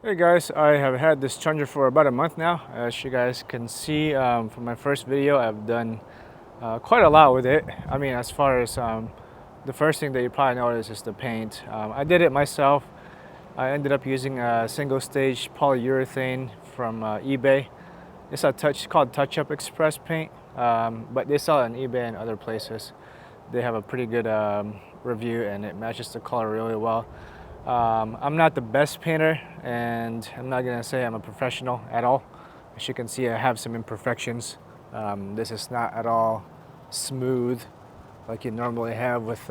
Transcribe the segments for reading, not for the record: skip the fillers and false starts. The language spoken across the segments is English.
Hey guys, I have had this Tundra for about a month now. As you guys can see from my first video, I've done quite a lot with it. I mean, as far as the first thing that you probably notice is the paint. I did it myself. I ended up using a single stage polyurethane from eBay. It's called Touch Up Express paint, but they sell it on eBay and other places. They have a pretty good review and it matches the color really well. I'm not the best painter, and I'm not gonna say I'm a professional at all. As you can see, I have some imperfections. This is not at all smooth like you normally have with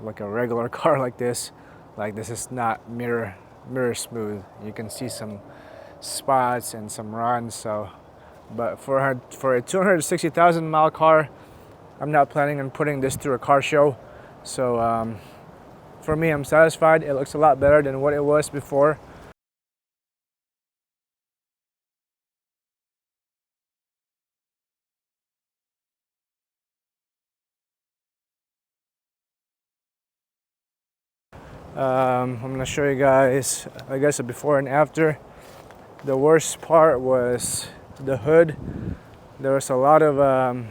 like a regular car like this. Like this is not mirror smooth. You can see some spots and some runs. So, but for a 260,000 mile car, I'm not planning on putting this through a car show. So. For me, I'm satisfied. It looks a lot better than what it was before. I'm gonna show you guys, I guess, a before and after. The worst part was the hood. There was a lot of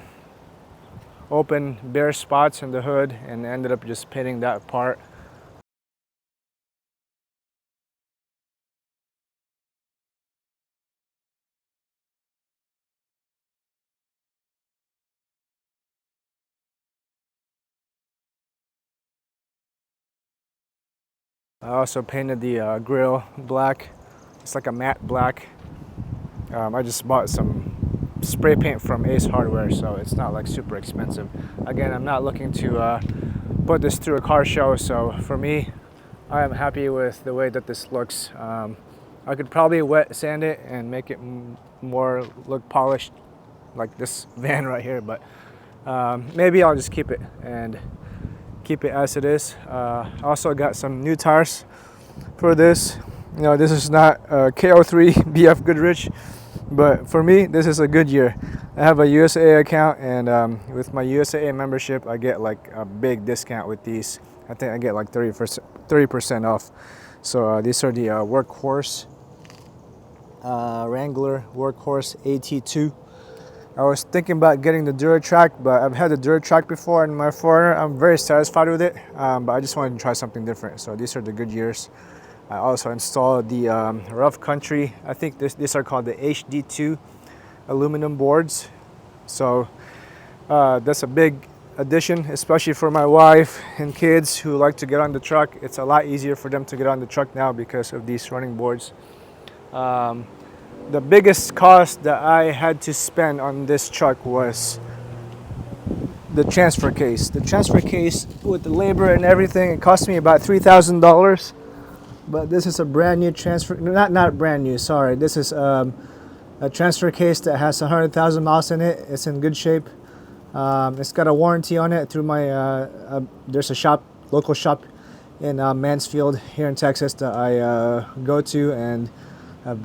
open bare spots in the hood, and ended up just painting that part. I also painted the grill black. It's like a matte black. I just bought some spray paint from Ace Hardware, so it's not like super expensive. Again, I'm not looking to put this through a car show, so for me, I am happy with the way that this looks. I could probably wet sand it and make it more look polished like this van right here, but maybe I'll just keep it as it is. Also got some new tires for this. You know, this is not KO3 BF Goodrich, but for me, this is a good year. I have a USAA account, and with my USAA membership, I get like a big discount with these. I think I get like 30% off. So these are the Workhorse Wrangler Workhorse AT2. I was thinking about getting the DuraTrack, but I've had the DuraTrack before in my 4Runner. I'm very satisfied with it, but I just wanted to try something different. So these are the Goodyears. I also installed the Rough Country. I think these are called the HD2 aluminum boards. So that's a big addition, especially for my wife and kids who like to get on the truck. It's a lot easier for them to get on the truck now because of these running boards. The biggest cost that I had to spend on this truck was the transfer case. The transfer case with the labor and everything, it cost me about $3,000. But this is a brand new transfer, not brand new, sorry. This is a transfer case that has 100,000 miles in it. It's in good shape. It's got a warranty on it through my, there's a local shop in Mansfield here in Texas that I go to, and I've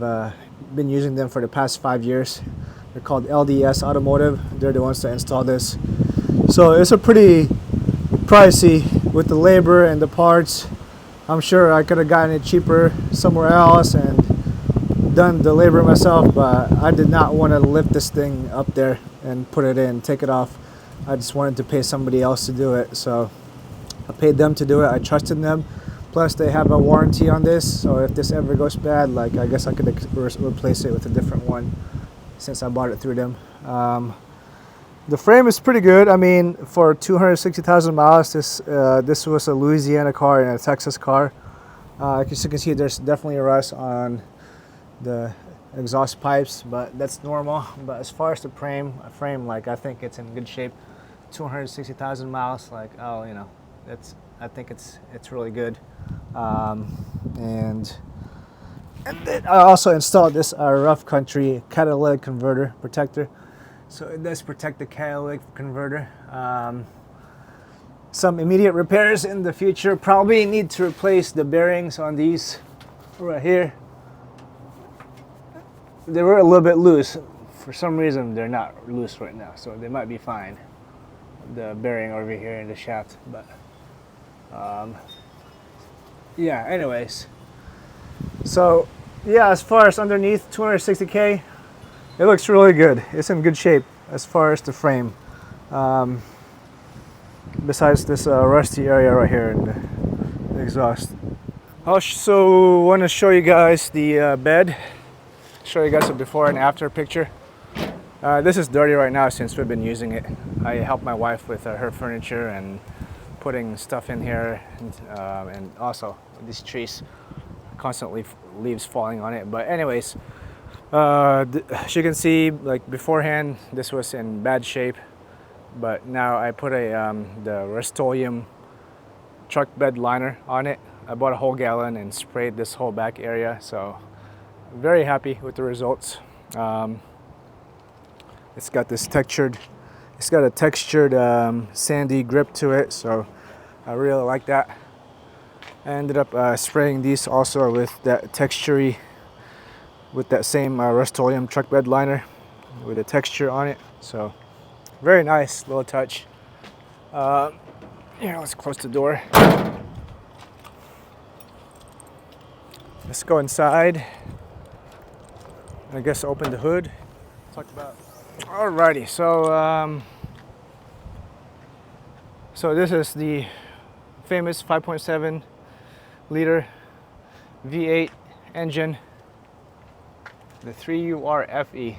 been using them for the past 5 years. They're called LDS Automotive. They're the ones that install this. So it's a pretty pricey with the labor and the parts. I'm sure I could have gotten it cheaper somewhere else and done the labor myself, but I did not want to lift this thing up there and put it in, take it off. I just wanted to pay somebody else to do it. So I paid them to do it. I trusted them. Plus they have a warranty on this, so if this ever goes bad, like I guess I could replace it with a different one since I bought it through them. The frame is pretty good. I mean, for 260,000 miles, this was a Louisiana car and a Texas car. As you can see, there's definitely a rust on the exhaust pipes, but that's normal. But as far as the frame, like I think it's in good shape. 260,000 miles, like you know, I think it's really good. And then I also installed this Rough Country catalytic converter protector. So it does protect the catalytic converter. Some immediate repairs in the future. Probably need to replace the bearings on these right here. They were a little bit loose. For some reason, they're not loose right now, so they might be fine. The bearing over here in the shaft, but yeah. Anyways, So yeah, as far as underneath 260K, it looks really good. It's in good shape as far as the frame. Besides this rusty area right here in the exhaust. Also want to show you guys the bed. Show you guys a before and after picture. This is dirty right now since we've been using it. I helped my wife with her furniture and putting stuff in here, and also these trees constantly leaves falling on it. But anyways, as you can see, like beforehand, this was in bad shape, but now I put the Rust-Oleum truck bed liner on it. I bought a whole gallon and sprayed this whole back area, so very happy with the results. It's got this textured, it's got a textured sandy grip to it, so I really like that. I ended up spraying these also with that textury, with that same Rust-Oleum truck bed liner with a texture on it. So very nice little touch. Here, let's close the door. Let's go inside. I guess open the hood. Talk about. Alrighty, so this is the famous 5.7 liter V8 engine, the 3URFE,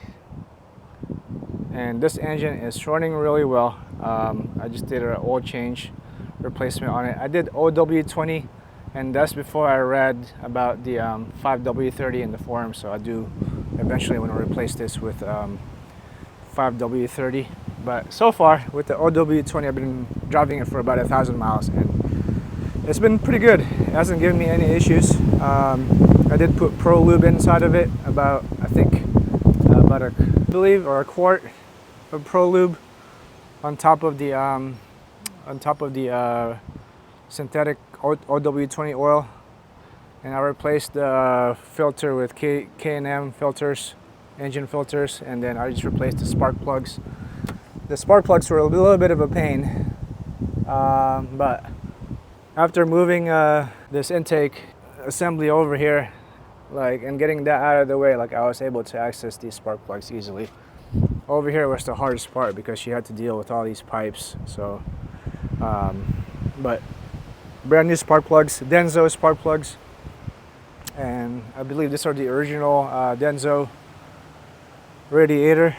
and this engine is running really well. I just did an oil change replacement on it. I did OW20, and that's before I read about the 5W30 in the forum, so I do eventually want to replace this with 5W30. But so far with the OW20, I've been driving it for about 1,000 miles, and it's been pretty good. It hasn't given me any issues. I did put Pro Lube inside of it, about I believe a quart of Pro Lube on top of the synthetic OW20 oil, and I replaced the filter with K&M filters, engine filters, and then I just replaced the spark plugs. The spark plugs were a little bit of a pain, but after moving this intake assembly over here, and getting that out of the way, I was able to access these spark plugs easily. Over here was the hardest part because she had to deal with all these pipes. So, but brand new spark plugs, Denso spark plugs, and I believe these are the original Denso radiator.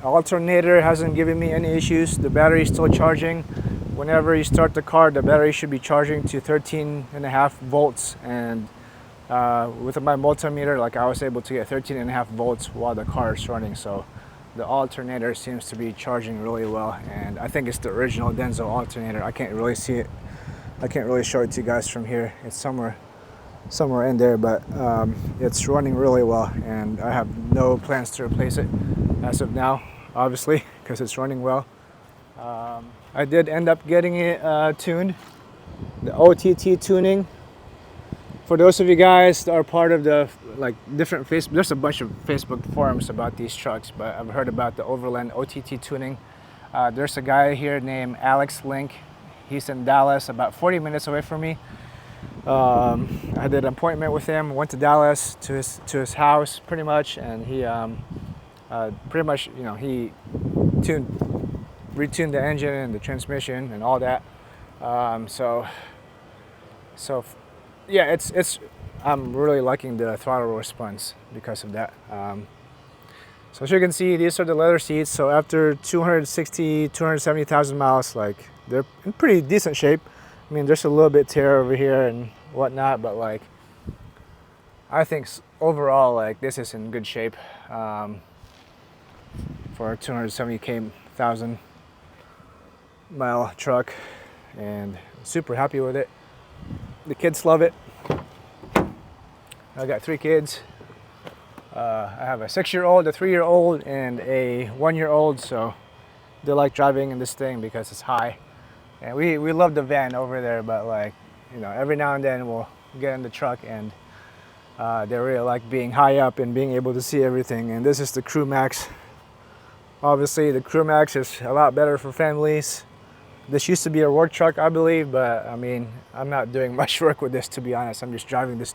Alternator hasn't given me any issues. The battery is still charging. Whenever you start the car, the battery should be charging to 13.5 volts, and with my multimeter, I was able to get 13.5 volts while the car is running. So the alternator seems to be charging really well, and I think it's the original Denso alternator. I can't really see it. I can't really show it to you guys from here. It's somewhere in there, but it's running really well, and I have no plans to replace it as of now, obviously, because it's running well. I did end up getting it tuned, the OTT tuning. For those of you guys that are part of the different Facebook, there's a bunch of Facebook forums about these trucks, but I've heard about the Overland OTT tuning. There's a guy here named Alex Link. He's in Dallas, about 40 minutes away from me. I did an appointment with him, went to Dallas to his house pretty much, and he pretty much, he retuned the engine and the transmission and all that. So yeah, it's I'm really liking the throttle response because of that. So as you can see, these are the leather seats. So after 270,000 miles, they're in pretty decent shape. I mean, there's a little bit tear over here and whatnot, but I think overall, this is in good shape for a 270,000 mile truck, and super happy with it. The kids love it. I got 3 kids. I have a 6-year-old, a 3-year-old, and a 1-year-old, so they like driving in this thing because it's high. And we love the van over there, but every now and then we'll get in the truck, and they really like being high up and being able to see everything. And this is the Crew Max. Obviously, the Crew Max is a lot better for families. This used to be a work truck, I believe, but I mean, I'm not doing much work with this, to be honest. I'm just driving this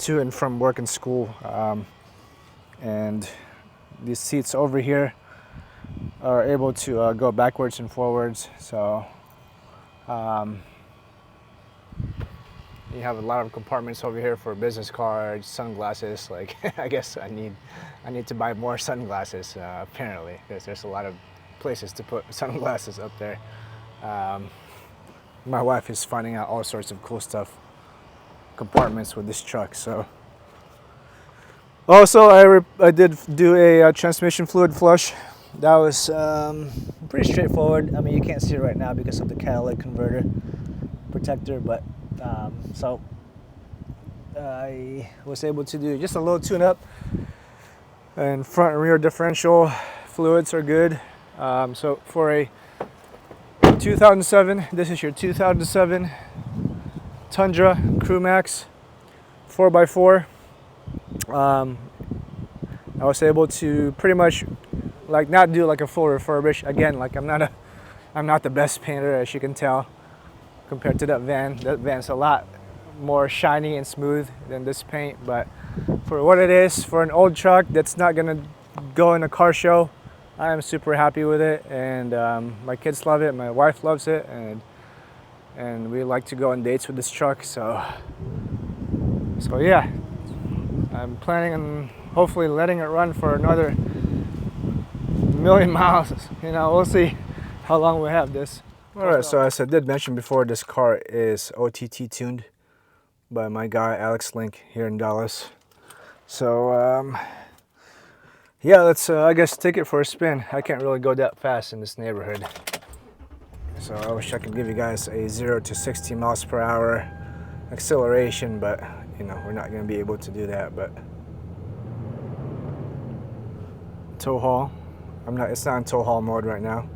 to and from work and school. And these seats over here are able to go backwards and forwards. So you have a lot of compartments over here for business cards, sunglasses. Like I guess I need to buy more sunglasses apparently, because there's a lot of places to put sunglasses up there. My wife is finding out all sorts of cool stuff, compartments with this truck. So also I did do a transmission fluid flush. That was pretty straightforward. I mean, you can't see it right now because of the catalytic converter protector, but so I was able to do just a little tune-up, and front and rear differential fluids are good. So for a 2007, this is your 2007 Tundra Crew Max 4x4. I was able to pretty much like not do like a full refurbish. Again, like I'm not the best painter, as you can tell, compared to that van. That van's a lot more shiny and smooth than this paint, but for what it is, for an old truck that's not gonna go in a car show, I am super happy with it. And my kids love it, my wife loves it, and we like to go on dates with this truck. So yeah, I'm planning on hopefully letting it run for another million miles. You know, we'll see how long we have this. All right, so as I did mention before, this car is OTT tuned by my guy Alex Link here in Dallas. So yeah, let's I guess take it for a spin. I can't really go that fast in this neighborhood, so I wish I could give you guys a 0 to 60 miles per hour acceleration, but you know, we're not going to be able to do that. But tow haul, it's not in tow haul mode right now.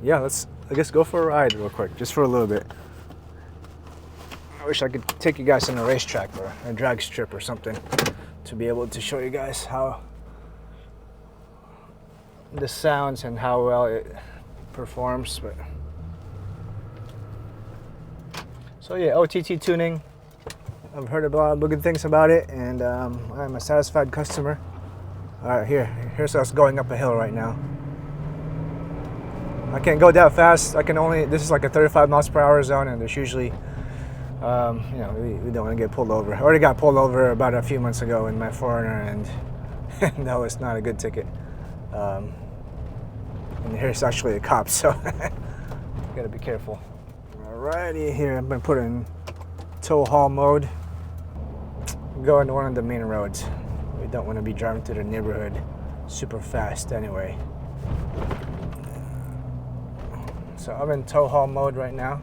Yeah, let's I guess go for a ride real quick, just for a little bit. I wish I could take you guys on a racetrack or a drag strip or something to be able to show you guys how this sounds and how well it performs. But so yeah, OTT tuning, I've heard a lot of good things about it, and I'm a satisfied customer. All right, here's us going up a hill right now. I can't go that fast. This is like a 35 miles per hour zone, and there's usually, you know, we don't want to get pulled over. I already got pulled over about a few months ago in my Foreigner, and that was not a good ticket. And here's actually a cop, so gotta be careful. Alrighty, here I'm gonna put in tow haul mode. Go into one of the main roads. We don't want to be driving through the neighborhood super fast anyway. So I'm in tow haul mode right now.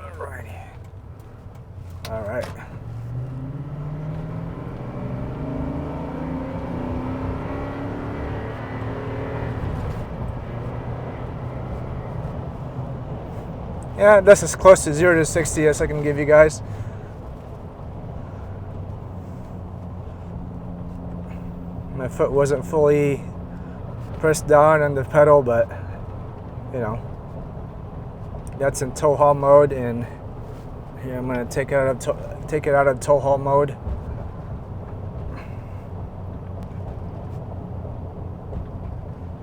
Alrighty. Alright. Yeah, that's as close to 0 to 60 as I can give you guys. My foot wasn't fully pressed down on the pedal, but you know, that's in tow haul mode. And here I'm gonna take it out of tow haul mode.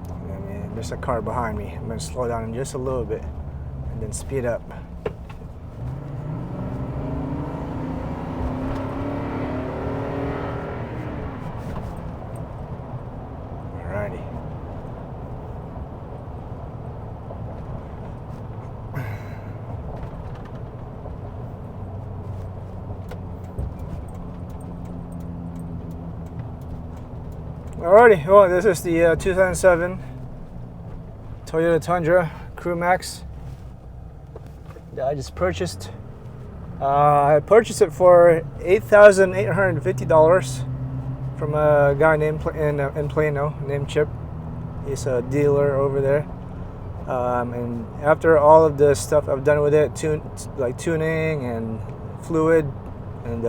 I mean, there's a car behind me. I'm gonna slow down just a little bit and then speed up. Alrighty. Alrighty, well, this is the 2007 Toyota Tundra Crew Max that I just purchased. I purchased it for $8,850 from a guy named in Plano named Chip. He's a dealer over there. And after all of the stuff I've done with it, like tuning and fluid and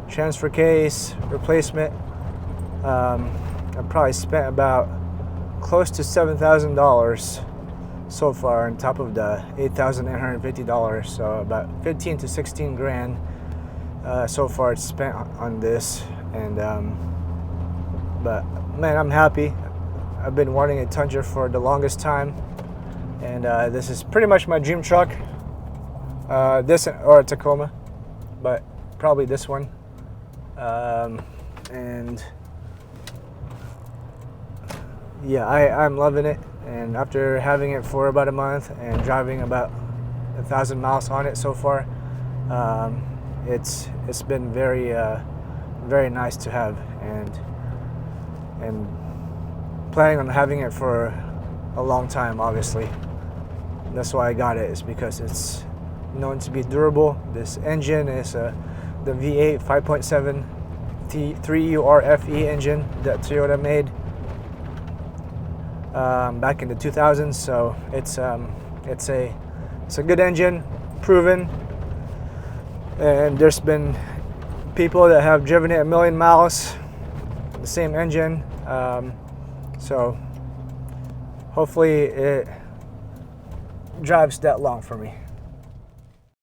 transfer case replacement, I probably spent about close to $7,000 so far on top of the $8,850, so about 15 to 16 grand so far it's spent on this. And but man, I'm happy. I've been wanting a Tundra for the longest time, and this is pretty much my dream truck. This or a Tacoma, but probably this one. And yeah, I'm loving it. And after having it for about a month and driving about 1,000 miles on it so far, it's been very very nice to have, and planning on having it for a long time. Obviously, that's why I got it, is because it's known to be durable. This engine is the V8 5.7 3URFE engine that Toyota made back in the 2000s. So it's a good engine, proven, and there's been people that have driven it 1,000,000 miles, the same engine. So hopefully it drives that long for me.